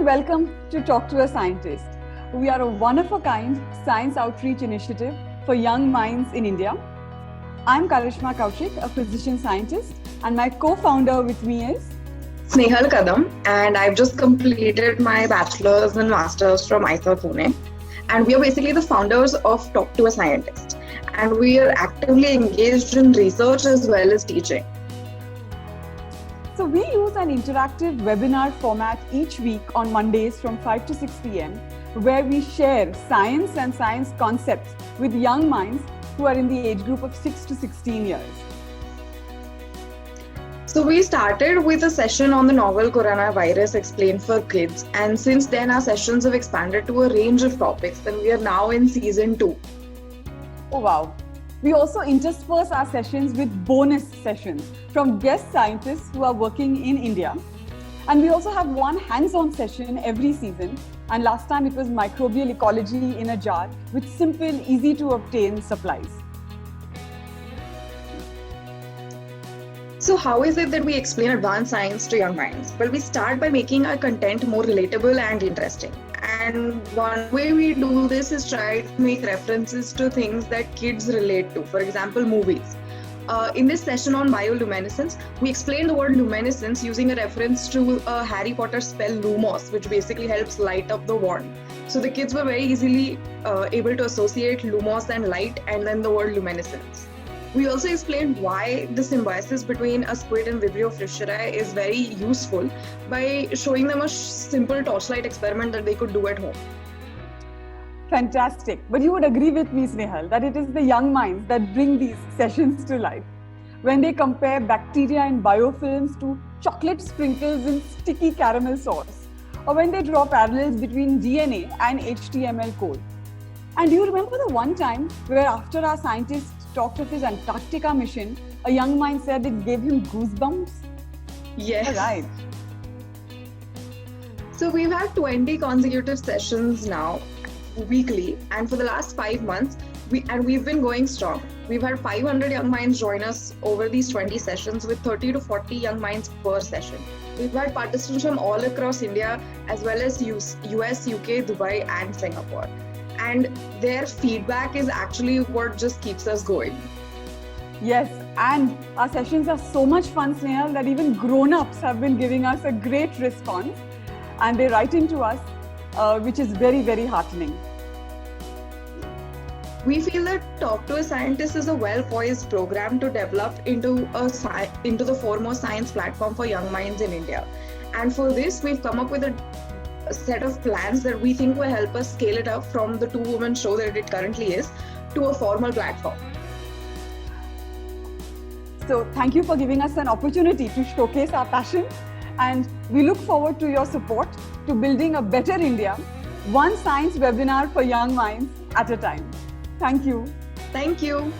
welcome to Talk to a Scientist. We are a one-of-a-kind science outreach initiative for young minds in India. I'm Karishma Kaushik, a physician scientist, and my co-founder with me is Snehal Kadam, and I've just completed my bachelor's and master's from IISER Pune. And we are basically the founders of Talk to a Scientist. And we are actively engaged in research as well as teaching. So we use an interactive webinar format each week on Mondays from 5 to 6 p.m. where we share science and science concepts with young minds who are in the age group of 6 to 16 years. So we started with a session on the novel coronavirus explained for kids, and since then our sessions have expanded to a range of topics, and we are now in season 2. Oh wow. We also intersperse our sessions with bonus sessions from guest scientists who are working in India. And we also have one hands-on session every season. And last time it was microbial ecology in a jar with simple, easy to obtain supplies. So how is it that we explain advanced science to young minds? Well, we start by making our content more relatable and interesting. And one way we do this is try to make references to things that kids relate to. For example, movies. In this session on bioluminescence, we explain the word luminescence using a reference to a Harry Potter spell Lumos, which basically helps light up the wand. So the kids were very easily able to associate Lumos and light and then the word luminescence. We also explained why the symbiosis between a squid and Vibrio frisheri is very useful by showing them a simple torchlight experiment that they could do at home. Fantastic. But you would agree with me, Snehal, that it is the young minds that bring these sessions to life. When they compare bacteria in biofilms to chocolate sprinkles in sticky caramel sauce, or when they draw parallels between DNA and HTML code. And do you remember the one time where after our scientists talked of his Antarctica mission, a young mind said it gave him goosebumps? Yes. Right. So we've had 20 consecutive sessions now, weekly, and for the last 5 months, we've been going strong. We've had 500 young minds join us over these 20 sessions with 30 to 40 young minds per session. We've had participants from all across India as well as US, UK, Dubai and Singapore. And their feedback is actually what just keeps us going. Yes, and our sessions are so much fun, Snehal, that even grown-ups have been giving us a great response. And they write into us, which is very, very heartening. We feel that Talk to a Scientist is a well-poised program to develop into the foremost science platform for young minds in India. And for this, we've come up with a set of plans that we think will help us scale it up from the two-woman show that it currently is to a formal platform. So thank you for giving us an opportunity to showcase our passion, and we look forward to your support to building a better India, one science webinar for young minds at a time. Thank you. Thank you.